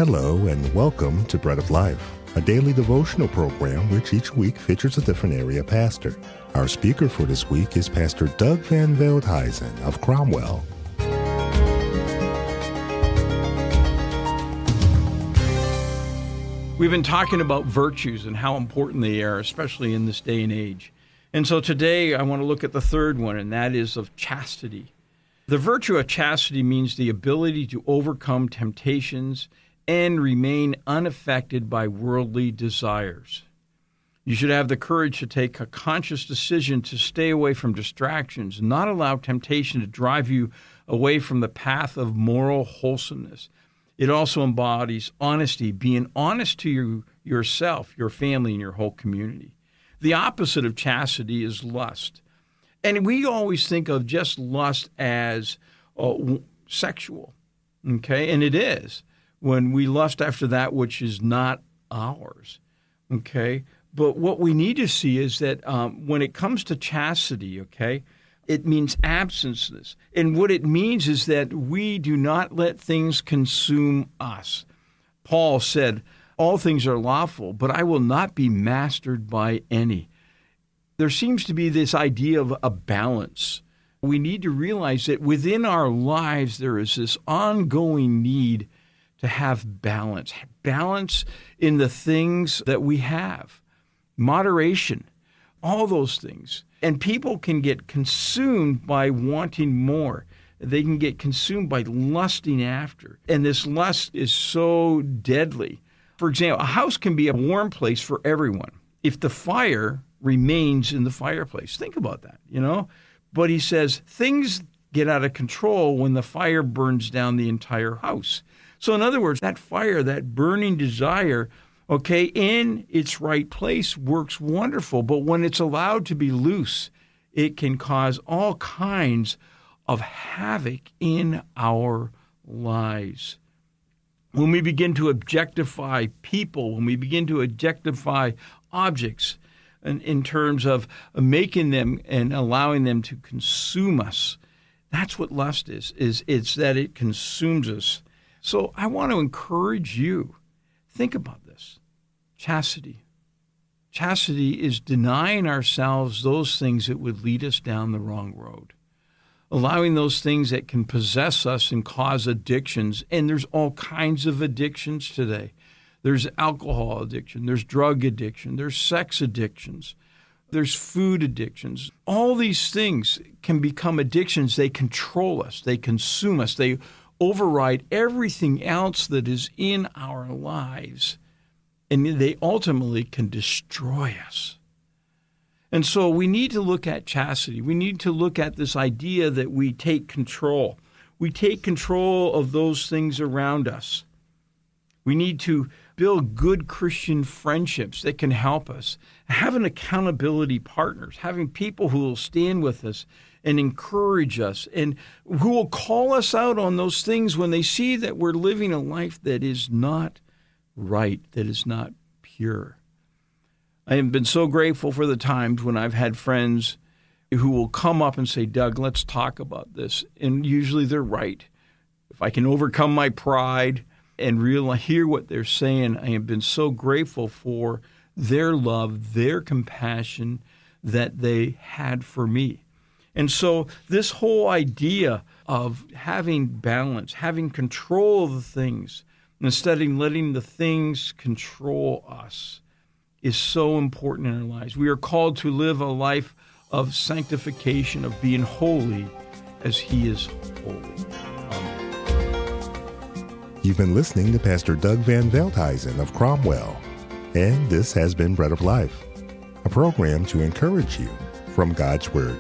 Hello and welcome to Bread of Life, a daily devotional program which each week features a different area pastor. Our speaker for this week is Pastor Doug Van Veldhuisen of Cromwell. We've been talking about virtues and how important they are, especially in this day and age. And so today I want to look at the third one, and that is of chastity. The virtue of chastity means the ability to overcome temptations and remain unaffected by worldly desires. You should have the courage to take a conscious decision to stay away from distractions, not allow temptation to drive you away from the path of moral wholesomeness. It also embodies honesty, being honest to yourself, your family, and your whole community. The opposite of chastity is lust. And we always think of just lust as sexual, okay? And it is, when we lust after that which is not ours, okay? But what we need to see is that when it comes to chastity, okay, it means absenceless. And what it means is that we do not let things consume us. Paul said, all things are lawful, but I will not be mastered by any. There seems to be this idea of a balance. We need to realize that within our lives there is this ongoing need to have balance. Balance in the things that we have. Moderation. All those things. And people can get consumed by wanting more. They can get consumed by lusting after. And this lust is so deadly. For example, a house can be a warm place for everyone if the fire remains in the fireplace. Think about that, But he says things get out of control when the fire burns down the entire house. So in other words, that fire, that burning desire, okay, in its right place works wonderful, but when it's allowed to be loose, it can cause all kinds of havoc in our lives. When we begin to objectify people, when we begin to objectify objects in terms of making them and allowing them to consume us, that's what lust is. It's that it consumes us. So I want to encourage you, think about this. Chastity. Chastity is denying ourselves those things that would lead us down the wrong road. Allowing those things that can possess us and cause addictions. And there's all kinds of addictions today. There's alcohol addiction. There's drug addiction. There's sex addictions. There's food addictions. All these things can become addictions. They control us. They consume us. They override everything else that is in our lives. And they ultimately can destroy us. And so we need to look at chastity. We need to look at this idea that we take control. We take control of those things around us. We need to build good Christian friendships that can help us. Having accountability partners, having people who will stand with us and encourage us and who will call us out on those things when they see that we're living a life that is not right, that is not pure. I have been so grateful for the times when I've had friends who will come up and say, Doug, let's talk about this. And usually they're right. If I can overcome my pride and hear what they're saying, I have been so grateful for their love, their compassion that they had for me. And so this whole idea of having balance, having control of the things, instead of letting the things control us, is so important in our lives. We are called to live a life of sanctification, of being holy as He is holy. Amen. You've been listening to Pastor Doug Van Veldhuisen of Cromwell. And this has been Bread of Life, a program to encourage you from God's Word.